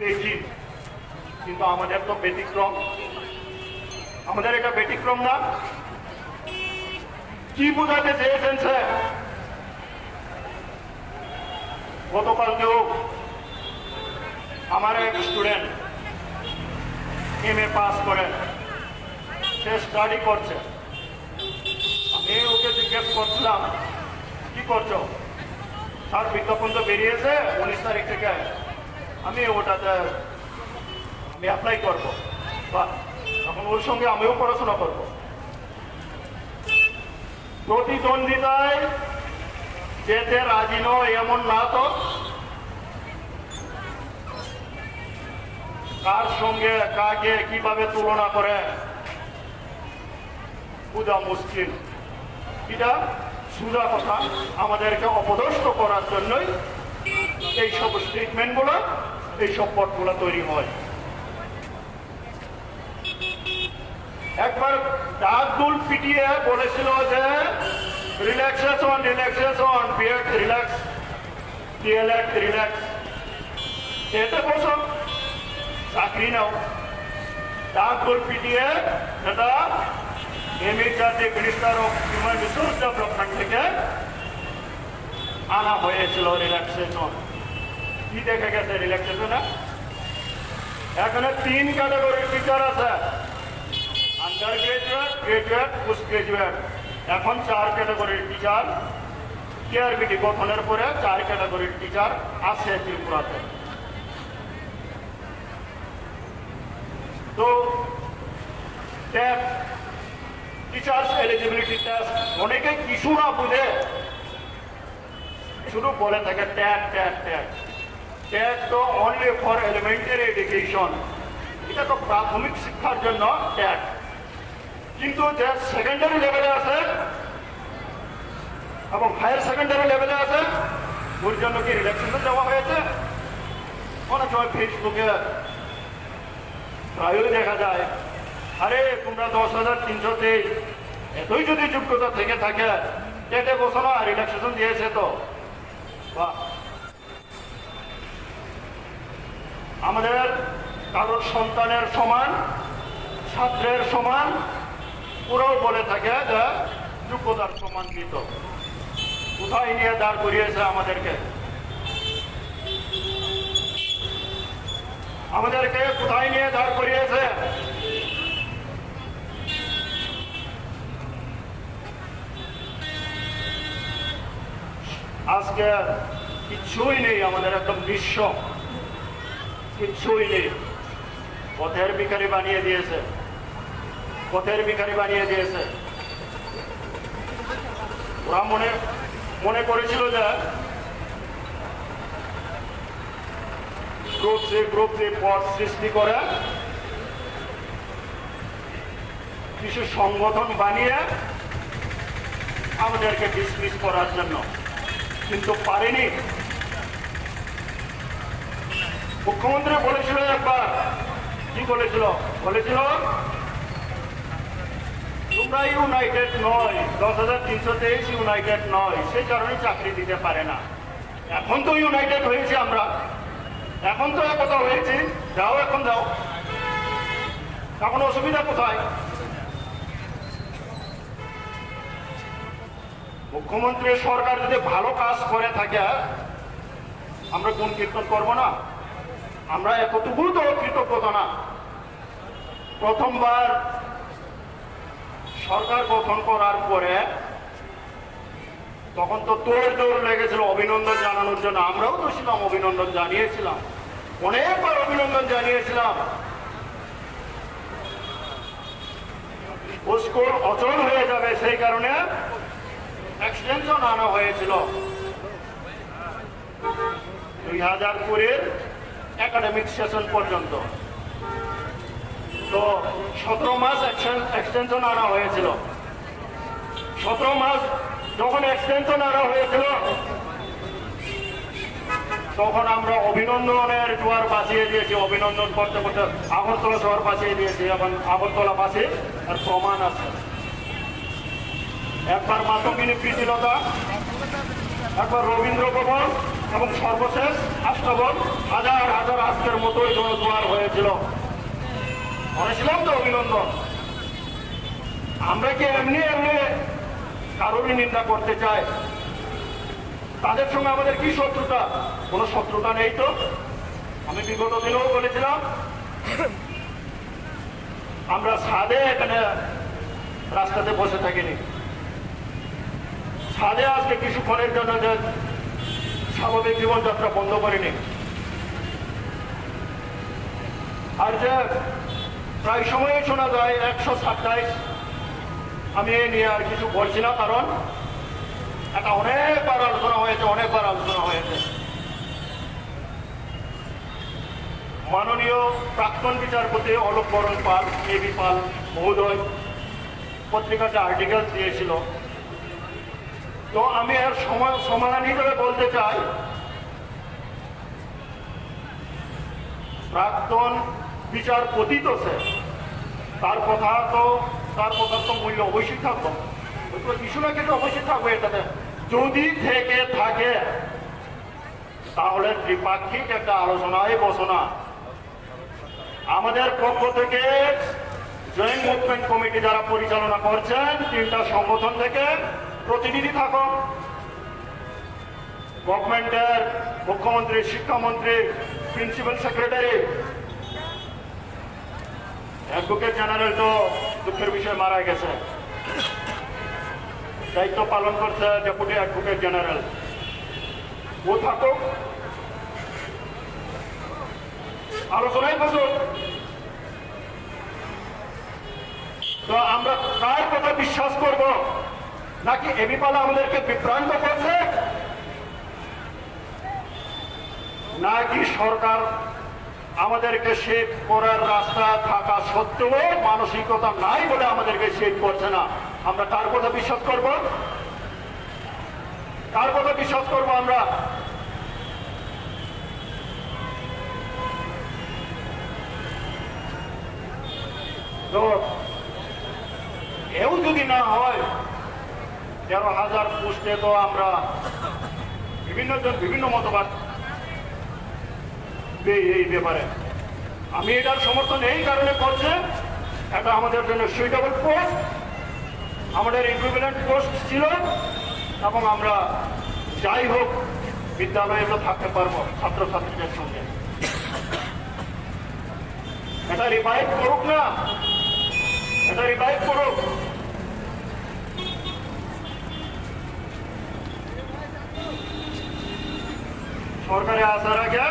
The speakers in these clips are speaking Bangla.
দেখি, কিন্তু আমাদের তো ব্যতিক্রম। আমাদের এটা ব্যতিক্রম না। কি বোঝাতে চেয়েছেন স্যার? গতকালকেও আমার এক স্টুডেন্ট MA পাস করে, সে স্টাডি করছে। আমি ওকে জিজ্ঞেস করছিলাম, কি করছো? স্যার বিজ্ঞাপন তো বেরিয়েছে 19 তারিখ থেকে, আমি ওটাতে আমি অ্যাপ্লাই করবো, বা তখন ওর সঙ্গে আমিও পড়াশোনা করবো। প্রতিদ্বন্দ্বিতায় যেতে রাজি নয় এমন না তো, কার সঙ্গে কাকে কিভাবে তুলনা করে বোঝা মুশকিল। এটা সোজা কথা, আমাদেরকে অপদস্থ করার জন্যই এইসব স্টেটমেন্টগুলো, এইসব পথগুলো তৈরি হয়। একবার ডাকদুল পিটিয়ে বলেছিল যে relaxation relaxation, period relax, DElEd relax, এতে বসো চাকরি নাও। ডাকদুল পিটিয়ে সেটা MHRD minister of human resource development থেকে আনা হয়েছিল রিল্যাক্সেশন। কি দেখা গেছে রিল্যাক্সেশনে? এখানে 3 ক্যাটাগরির টিচার আছে, under graduate, graduate, post graduate. এখন 4 ক্যাটাগরির টিচার, কেআরবিটি গঠনের পরে 4 ক্যাটাগরির টিচার আছে ত্রিপুরাতে। তো টেস্ট, টিচার্স এলিজিবিলিটি টেস্ট, অনেকে কিছু না বুঝে শুধু বলে থাকে ট্যাট ট্যাট ট্যাট। ট্যাট তো অনলি ফর এলিমেন্টারি এডুকেশন, এটা তো প্রাথমিক শিক্ষার জন্য ট্যাট। কিন্তু যে সেকেন্ডারি লেভেলে আছে এবং হায়ার সেকেন্ডারি লেভেলে আছে, ওর জন্য কি রিল্যাক্সেশন দেওয়া হয়েছে? অনেক সময় ফেসবুকে প্রায়ই দেখা যায়, আরে তোমরা 10,323, এতই যদি যোগ্যতা থেকে থাকে টেটে বসো না, রিল্যাক্সেশন দিয়েছে তো। আমাদের কারোর সন্তানের সমান, ছাত্রের সমান, ওরাও বলে থাকে যে যোগ্যতার সমান দিত। কোথায় নিয়ে দাঁড় করিয়েছে আমাদেরকে? আমাদেরকে কোথায় নিয়ে দাঁড় করিয়েছে? আজকে কিচ্ছুই নেই, আমাদের একদম নিঃস্ব, কিচ্ছুই নেই। পথের ভিখারি বানিয়ে দিয়েছে, পথের ভিখারি বানিয়ে দিয়েছে। ওরা মনে করেছিল যে গ্রুপ সি পথ সৃষ্টি করে কিছু সংগঠন বানিয়ে আমাদেরকে ডিসমিস করার জন্য, কিন্তু পারেনি। মুখ্যমন্ত্রী বলেছিল একবার, কি বলেছিল? বলেছিল তোমরা ইউনাইটেড নয়, 10,323 ইউনাইটেড নয়, সেই কারণে চাকরি দিতে পারে না। এখন তো ইউনাইটেড হয়েছি আমরা, এখন তো একতা হয়েছি, যাও এখন যাও, এখন অসুবিধা কোথায়? মুখ্যমন্ত্রী সরকার যদি ভালো কাজ করে থাকে, আমরা গুণ কীর্তন করবো না? আমরা এতটুকু তো কৃতজ্ঞতা না? প্রথমবার সরকার গঠন করার পরে তখন তো তোড়জোড় লেগেছিল অভিনন্দন জানানোর জন্য। আমরাও তো ছিলাম, অভিনন্দন জানিয়েছিলাম, অনেকবার অভিনন্দন জানিয়েছিলাম। স্কুল অচল হয়ে যাবে সেই কারণে এক্সটেনশন আনা হয়েছিল 2020 একাডেমিক সেশন পর্যন্ত। তো 17 মাস এক্সটেনশন আনা হয়েছিল। 17 মাস যখন এক্সটেনশন আনা হয়েছিল, তখন আমরা অভিনন্দনের জোয়ার বাঁচিয়ে দিয়েছি। অভিনন্দন করতে করতে আগরতলা শহর বাঁচিয়ে দিয়েছি, এবং আগরতলা বাসে আর প্রমাণ আছে। একবার মাতঙ্গিনী প্রীতিলতা একবার রবীন্দ্র ভবন এবং সর্বশেষ আষ্টভবন হাজার হাজার আজকের মতোই জনজোয়ার হয়েছিল। করেছিলাম তো অভিনন্দন। আমরা কি এমনি এমনি কারোরই নিন্দা করতে চাই? তাদের সঙ্গে আমাদের কি শত্রুতা? কোনো শত্রুতা নেই তো। আমি বিগত দিনেও বলেছিলাম আমরা ছাদে এখানে রাস্তাতে বসে থাকিনি। ছাদে আজকে কিছুক্ষণের জন্য যে স্বাভাবিক জীবনযাত্রা বন্ধ করিনি। আর যে প্রায় সময়ই শোনা যায় 127, আমি এই নিয়ে আর কিছু বলছি না, কারণ এটা অনেকবার আলোচনা হয়েছে। মাননীয় প্রাক্তন বিচারপতি অলোক বরণ পাল, এবি পাল মহোদয় পত্রিকাতে আর্টিকেল দিয়েছিল। তো আমি এর সমাধান হিসেবে বলতে চাই, প্রাক্তন বিচারপতি তো সে, তার কথা তো মূল্য অবশ্যই থাকবো, কিছু না কিছু অবশ্যই থাকবে এটাতে। যদি থেকে থাকে তাহলে ত্রিপাক্ষিক একটা আলোচনায় বসনা। আমাদের পক্ষ থেকে জয়েন্ট মুভমেন্ট কমিটি যারা পরিচালনা করছেন, 3টা সংগঠন থেকে প্রতিনিধি থাকো। গভর্নমেন্টের মুখ্যমন্ত্রী, শিক্ষামন্ত্রী, প্রিন্সিপাল সেক্রেটারি, অ্যাডভোকেট জেনারেল তো দুঃখের বিষয়ে মারা গেছে, দায়িত্ব পালন করছে ডেপুটি অ্যাডভোকেট জেনারেল, ও থাকুক, আলোচনায় বসুক। তো আমরা কার কথা বিশ্বাস করব? নাকি এবি পাল আমাদেরকে বিভ্রান্ত করছে, নাকি সরকার আমাদেরকে শেভ করার রাস্তা থাকা সত্ত্বেও মানসিকতা নাই বলে আমাদেরকে শেভ করছে না? আমরা কার কথা বিশ্বাস করব? কার কথা বিশ্বাস করব আমরা? তো এও যদি না হয়, 13,000 পোস্টে তো আমরা বিভিন্ন মতবাদ এই ব্যাপারে। আমি এটার সমর্থন এই কারণে করছে, এটা আমাদের জন্য সুইটেবল পোস্ট, আমাদের ইকুইভ্যালেন্ট পোস্ট ছিল, এবং আমরা যাই হোক বিদ্যালয়ে তো থাকতে পারবো ছাত্রছাত্রীদের সঙ্গে। এটা রিভাইভ করুক না, এটা রিভাইভ করুক। সরকারে আসার আগে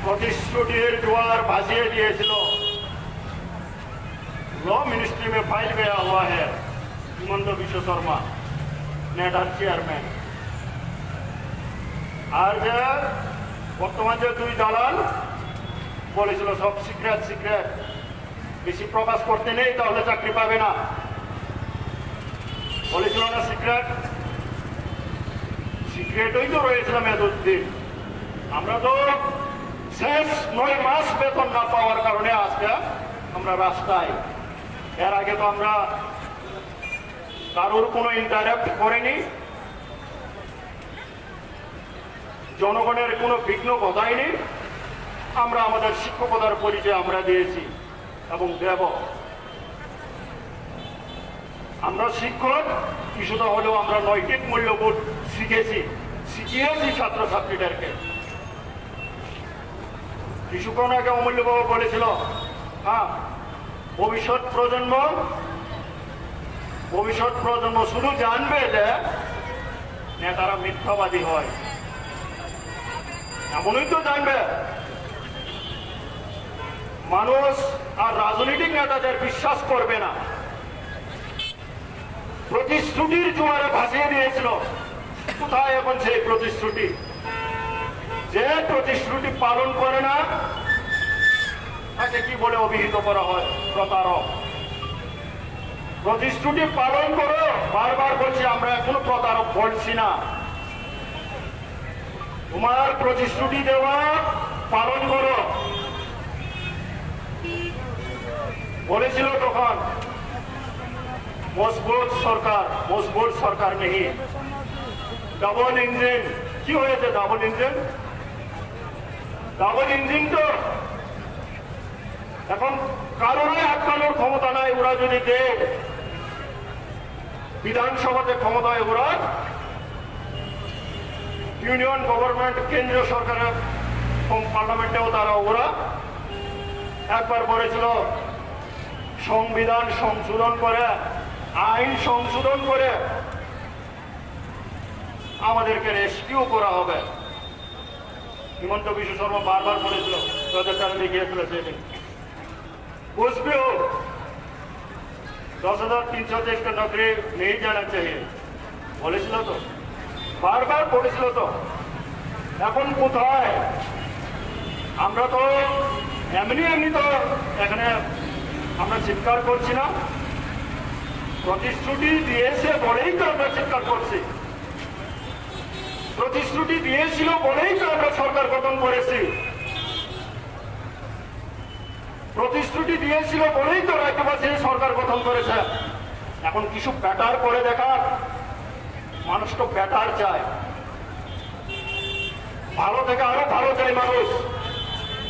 প্রতিশ্রুতির জোয়ার ভাসিয়ে दिएছিল। लॉ मिनिस्ट्री में फाइल गया हुआ है हिमंत विश्व शर्मा, नेडार चेयरमैन। আর যে বর্তমান যে 2 দালাল বলেছিল সব সিক্রেট বেশি প্রকাশ করতে নেই, তাহলে চাকরি পাবে না বলেছিল না? সিক্রেটই তো রয়েছিলাম এতদিন। আমরা তো শেষ 9 মাস বেতন না পাওয়ার কারণে আজকে আমরা রাস্তায়। এর আগে তো আমরা কারোর কোনো ইন্টারাপ্ট করিনি, জনগণের কোনো বিঘ্ন ঘটায়নি। আমরা আমাদের শিক্ষকতার পরিচয় আমরা দিয়েছি এবং দেব। আমরা শিক্ষক, কিছুটা হলেও আমরা নৈতিক মূল্যবোধ শিখিয়েছি ছাত্রছাত্রীদেরকে। কিছুক্ষণ আগে অমূল্যবাবু বলেছিল, হ্যাঁ, ভবিষ্যৎ প্রজন্ম শুধু জানবে যে নেতারা মিথ্যাবাদী হয়, এমনই তো জানবে। মানুষ আর রাজনৈতিক নেতাদের বিশ্বাস করবে না। প্রতিশ্রুতির জোয়ারে ভাসিয়ে দিয়েছিল, কোথায় এখন সেই প্রতিশ্রুতি? যে প্রতিশ্রুতি পালন করে না তাকে কি বলে অভিহিত করা হয়? প্রতারক। প্রতিশ্রুতি পালন করো, বারবার বলছি, আমরা এখনো প্রতারক বলছি না। তোমার প্রতিশ্রুতি দেওয়া পালন করো বলেছিল তখন। মজবুত সরকার নেই, ডাবল ইঞ্জিন কি হয়েছে? ডাবল ইঞ্জিন, ডাবল ইঞ্জিন তো এখন কারোরই আটকানোর ক্ষমতা নাই। ওরা যদি দেয় বিধানসভাতে ক্ষমতায়, ওরা ইউনিয়ন গভর্নমেন্ট কেন্দ্রীয় সরকারের পার্লামেন্টেও তারা ওরা একবার বলেছিল সংবিধান সংশোধন করে, আইন সংশোধন করে আমাদেরকে রেস্কিউ করা হবে। হিমন্ত বিশ্ব শর্মা বারবার বলেছিল, তাদের তারা লিখিয়েছিল সেদিন कुछ भी हो 10,323 का नौकरी नहीं जाना चाहिए বলেছিল তো, বারবার বলেছিল তো। এখন কোথায়? আমরা তো এমনি এমনি তো এখানে আমরা চিৎকার করছি না, প্রতিশ্রুতি দিয়েছে বলেই তো আমরা চিৎকার করছি। প্রতিশ্রুতি দিয়েছিল বলেই তো আমরা সরকার গঠন করেছি। প্রতিশ্রুতি দিয়েছিল বলেই তো রাজ্যবাসী সরকার গঠন করেছে। এখন কিছু ব্যাটার করে দেখার, মানুষ তো ব্যাটার চায়, ভালো থেকে আরো ভালো চাই মানুষ।